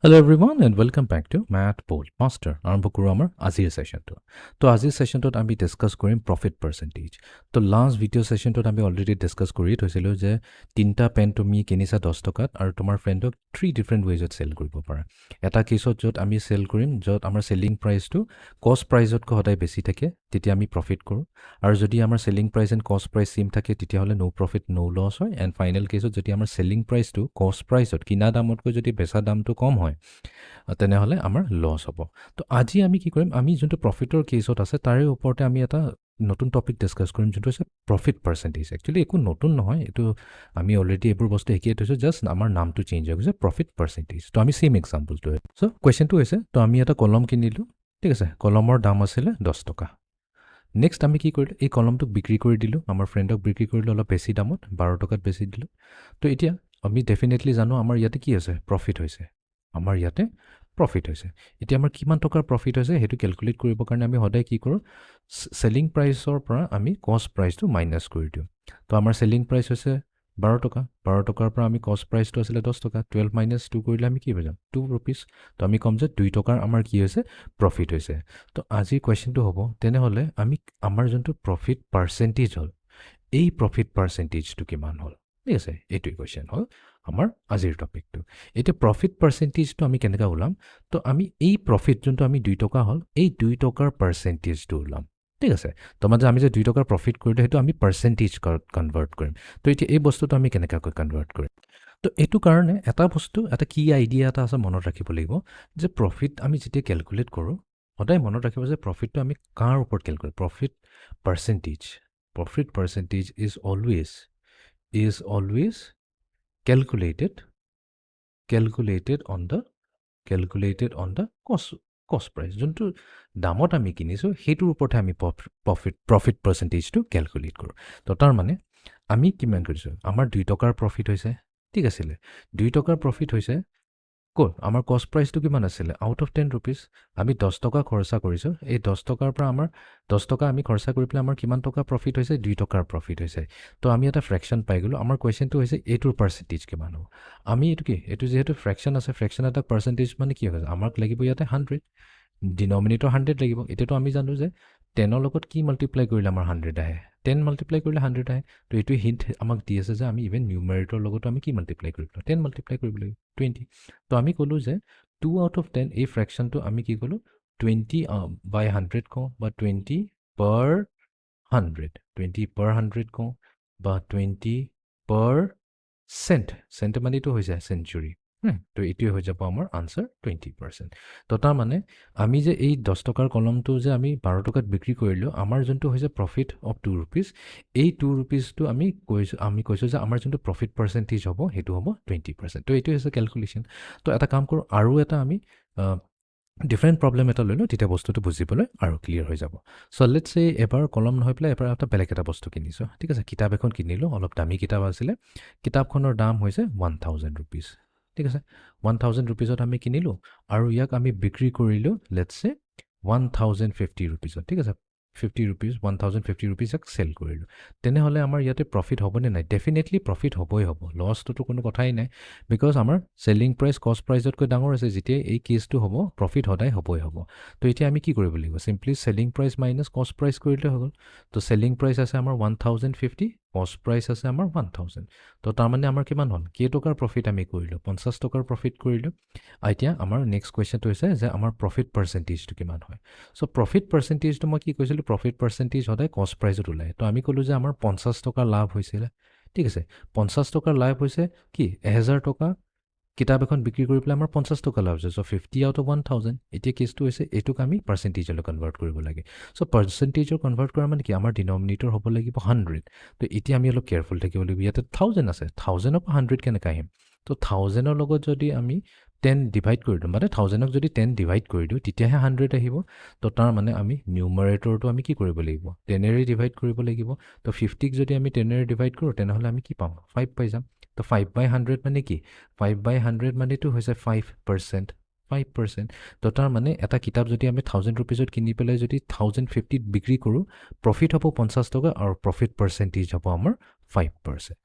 Hello everyone and welcome back to Math Bold Master. আৰম্ভ কৰোঁ আমাৰ আজিৰ সেশনটো। তো আজিৰ সেশনটোত আমি ডিসকাস কৰিম প্ৰফিট পাৰ্চেন্টেজ। তো লাষ্ট ভিডিও সেশনটোত আমি অলৰেডি ডিসকাস কৰি থৈছিলোঁ যে তিনটা পেন তুমি কিনিছা 10 টকাত আৰু তোমাৰ ফ্ৰেণ্ডক 3 ডিফাৰেন্ট ওয়েজত সেল কৰিব পাৰা। এটা কেছত য'ত আমি সেল কৰিম য'ত আমাৰ সেলিং প্ৰাইচটো কষ্ট প্ৰাইচতকৈ সদায় বেছি থাকে তেতিয়া আমি প্ৰফিট কৰোঁ আৰু যদি আমাৰ সেলিং প্ৰাইচ এণ্ড কষ্ট প্ৰাইচ সেম থাকে তেতিয়া হ'লে নো প্ৰফিট নো লছ হয় এণ্ড ফাইনেল কেছত যদি আমাৰ সেলিং প্ৰাইচটো কষ্ট প্ৰাইচত কিনা দামতকৈ যদি বেচা দামটো কম হয় তেনেহ'লে আমাৰ লছ হ'ব। তো আজি আমি কি কৰিম আমি যোনটো প্ৰফিটৰ কেছত আছে তাৰে ওপৰতে আমি এটা নতুন টপিক ডিসকাস কৰিম যোনটো হৈছে প্ৰফিট পাৰ্চেন্টেজ। একচুৱেলি একো নতুন নহয়, এইটো আমি অলৰেডি এইবোৰ বস্তু শিকিয়ে থৈছোঁ, জাষ্ট আমাৰ নামটো চেঞ্জ হৈ গৈছে প্ৰফিট পাৰ্চেন্টেজ। তো আমি সেম এক্সাম্পলটো চ' কুৱেশ্যনটো হৈছে তো আমি এটা কলম কিনিলোঁ, ঠিক আছে, কলমৰ দাম আছিলে 10 টকা। নেক্সট আমি কি কৰিলোঁ এই কলমটোক বিক্ৰী কৰি দিলোঁ, আমাৰ ফ্ৰেণ্ডক বিক্ৰী কৰিলোঁ অলপ বেছি দামত 12 টকাত বেছি দিলোঁ। তো এতিয়া আমি ডেফিনেটলি জানো আমাৰ ইয়াতে কি হৈছে প্ৰফিট হৈছে, আমাৰ ইয়াতে প্ৰফিট হৈছে। এতিয়া আমাৰ কিমান টকাৰ প্ৰফিট হৈছে সেইটো কেলকুলেট কৰিবৰ কাৰণে আমি সদায় কি কৰোঁ সেলিং প্ৰাইচৰ পৰা আমি কষ্ট প্ৰাইচটো মাইনাছ কৰি দিওঁ। তো আমাৰ সেলিং প্ৰাইচ হৈছে 12 টকা, 12 টকাৰ পৰা আমি কষ্ট প্ৰাইচটো আছিলে 10 টকা, 12 মাইনাছ 2 কৰিলে আমি কি হৈ যাম 2 ৰুপিজ। তো আমি ক'ম যে 2 টকাৰ আমাৰ কি হৈছে প্ৰফিট হৈছে। তো আজিৰ কুৱেশ্যনটো হ'ব তেনেহ'লে আমি আমাৰ যোনটো প্ৰফিট পাৰ্চেন্টেজ হ'ল এই প্ৰফিট পাৰ্চেন্টেজটো কিমান হ'ল, ঠিক আছে, এইটোৱে কুৱেশ্যন হ'ল আমাৰ আজিৰ টপিকটো। এতিয়া প্ৰফিট পাৰ্চেন্টেজটো আমি কেনেকৈ ওলাম, তো আমি এই প্ৰফিট যোনটো আমি 2 টকা হ'ল এই 2 টকাৰ পাৰ্চেন্টেজটো ওলাম, ঠিক আছে। তো মানে আমি যে 2 টকাৰ প্ৰফিট কৰিলোঁ সেইটো আমি পাৰ্চেন্টেজ কনভাৰ্ট কৰিম। তো এতিয়া এই বস্তুটো আমি কেনেকৈ কনভাৰ্ট কৰিম, তো এইটো কাৰণে এটা বস্তু এটা কি আইডিয়া এটা আছে মনত ৰাখিব লাগিব যে প্ৰফিট আমি যেতিয়া কেলকুলেট কৰোঁ সদায় মনত ৰাখিব যে প্ৰফিটটো আমি কাৰ ওপৰত calculate profit percentage. Profit percentage is always calculated on the cost price। যোনটো দামত আমি কিনিছোঁ সেইটোৰ ওপৰতহে আমি প্ৰফিট পাৰ্চেন্টেজটো কেলকুলেট কৰোঁ। তো তাৰ মানে আমি কিমান কৰিছোঁ আমাৰ 2 টকাৰ প্ৰফিট হৈছে, ঠিক আছিলে 2 টকাৰ প্ৰফিট হৈছে ক'ত আমাৰ কষ্ট প্ৰাইচটো কিমান আছিলে আউট অফ 10 ৰুপিজ। আমি 10 টকা খৰচা কৰিছোঁ, এই 10 টকাৰ পৰা আমাৰ 10 টকা আমি খৰচা কৰি পেলাই আমাৰ কিমান টকা প্ৰফিট হৈছে 2 টকাৰ প্ৰফিট হৈছে। তো আমি এটা ফ্ৰেকশ্যন পাই গ'লোঁ, আমাৰ কুৱেশ্যনটো হৈছে এইটোৰ পাৰ্চেন্টেজ কিমান হ'ব। আমি এইটো কি এইটো যিহেতু ফ্ৰেকশ্যন আছে ফ্ৰেকশ্যন এটা পাৰ্চেন্টেজ মানে কি হৈছে আমাক লাগিব ইয়াতে 100, ডিনমিনেটৰ 100 লাগিব। এতিয়াতো আমি জানো যে 10ৰ লগত কি মাল্টিপ্লাই কৰিলে আমাৰ 100 আহে, 10 মাল্টিপ্লাই কৰিলে 100 আহে। তো এইটো হিণ্ট আমাক দি আছে যে আমি ইভেন নিউমাৰেটৰ লগতো আমি কি মাল্টিপ্লাই কৰিব লাগিব 10 মাল্টিপ্লাই কৰিব লাগিব 20। তো আমি ক'লোঁ যে 2 আউট অফ 10 এই ফ্ৰেকশ্যনটো আমি কি ক'লোঁ 20 বাই 100 কওঁ বা 20 per 100 কওঁ বা 20 per চেণ্ট মানে এইটো হৈ যায় চেঞ্চুৰী। তো এইটোৱে হৈ যাব আমাৰ আনচাৰ 20%। তো তাৰমানে আমি যে এই 10 টকাৰ কলমটো যে আমি 12 টকাত বিক্ৰী কৰিলোঁ আমাৰ যোনটো হৈছে প্ৰফিট অফ 2 ৰুপিজ, এই 2 ৰুপিজটো আমি কৈছোঁ যে আমাৰ যোনটো প্ৰফিট পাৰ্চেন্টেজ হ'ব সেইটো হ'ব 20%। তো এইটোৱে হৈছে কেলকুলেশ্যন। তো এটা কাম কৰোঁ আৰু এটা আমি ডিফাৰেণ্ট প্ৰব্লেম এটা লৈ লওঁ তেতিয়া বস্তুটো বুজিবলৈ আৰু ক্লিয়াৰ হৈ যাব। চ' লেটছ চে এবাৰ কলম নহয় পেলাই এবাৰ এটা বেলেগ এটা বস্তু কিনিছোঁ, ঠিক আছে, কিতাপ এখন কিনিলোঁ, অলপ দামী কিতাপ আছিলে, কিতাপখনৰ দাম হৈছে 1000 ৰুপিজ, ঠিক আছে। 1000 ৰুপিজত আমি কিনিলোঁ আৰু ইয়াক আমি বিক্ৰী কৰিলোঁ লেটছ চে 1050 ৰুপিজত, ঠিক আছে, 50 ৰুপিজ 1050 ৰুপিজক চেল কৰিলোঁ। তেনেহ'লে আমাৰ ইয়াতে প্ৰফিট হ'বনে নাই, ডেফিনেটলি প্ৰফিট হ'বই হ'ব, লছটোতো কোনো কথাই নাই, বিকজ আমাৰ চেলিং প্ৰাইচ কষ্ট প্ৰাইচতকৈ ডাঙৰ আছে। যেতিয়া এই কেছটো হ'ব প্ৰফিট সদায় হ'বই হ'ব। তো এতিয়া আমি কি কৰিব লাগিব চিম্পলি চেলিং প্ৰাইচ মাইনাছ কষ্ট প্ৰাইচ কৰিলে হৈ গ'ল। তো চেলিং প্ৰাইচ আছে আমাৰ 1050, কষ্ট প্ৰাইচ আছে আমাৰ 1000। তো তাৰমানে আমাৰ কিমান হ'ল কেইটকাৰ প্ৰফিট আমি কৰিলোঁ 50 টকাৰ প্ৰফিট কৰিলোঁ। এতিয়া আমাৰ নেক্সট কুৱেশ্যনটো হৈছে যে আমাৰ প্ৰফিট পাৰ্চেন্টেজটো কিমান হয়। চ' প্ৰফিট পাৰ্চেন্টেজটো মই কি কৈছিলোঁ প্ৰফিট পাৰ্চেন্টেজ সদায় কষ্ট প্ৰাইচত ওলায়। তো আমি ক'লোঁ যে আমাৰ 50 টকা লাভ হৈছিলে, ঠিক আছে, 50 টকাৰ লাভ হৈছে কি 1000 টকা কিতাপ এখন বিক্ৰী কৰি পেলাই আমাৰ 50 টকা লাভ হৈছে। চ' 50 আউট অফ 1000। এতিয়া কেছটো হৈছে এইটোক আমি পাৰ্চেন্টেজলৈ কনভাৰ্ট কৰিব লাগে। চ' পাৰ্চেন্টেজৰ কনভাৰ্ট কৰা মানে কি আমাৰ ডিনমিনেটৰ হ'ব লাগিব 100। তো এতিয়া আমি অলপ কেয়াৰফুল থাকিব লাগিব, ইয়াতে 1000 আছে, 1000ৰ পৰা 100 কেনেকৈ আহিম। তো 1000ৰ লগত যদি আমি 10 ডিভাইড কৰি দিওঁ মানে 1000ক যদি 10 ডিভাইড কৰি দিওঁ তেতিয়াহে 100 আহিব। তো তাৰ মানে আমি নিউমাৰেটৰটো আমি কি কৰিব লাগিব 10ৰে ডিভাইড কৰিব লাগিব। তো 50ক যদি আমি 10ৰে ডিভাইড কৰোঁ তেনেহ'লে আমি কি পাম 5 পাই যাম। তো 5/100 মানে কি 5/100 মানেতো হৈছে 5%। তো তাৰ মানে এটা কিতাপ যদি আমি 1000 ৰুপিজত কিনি পেলাই যদি 1050ত বিক্ৰী কৰোঁ প্ৰফিট হ'ব 50 টকা আৰু প্ৰফিট পাৰ্চেন্টেজ হ'ব আমাৰ 5%।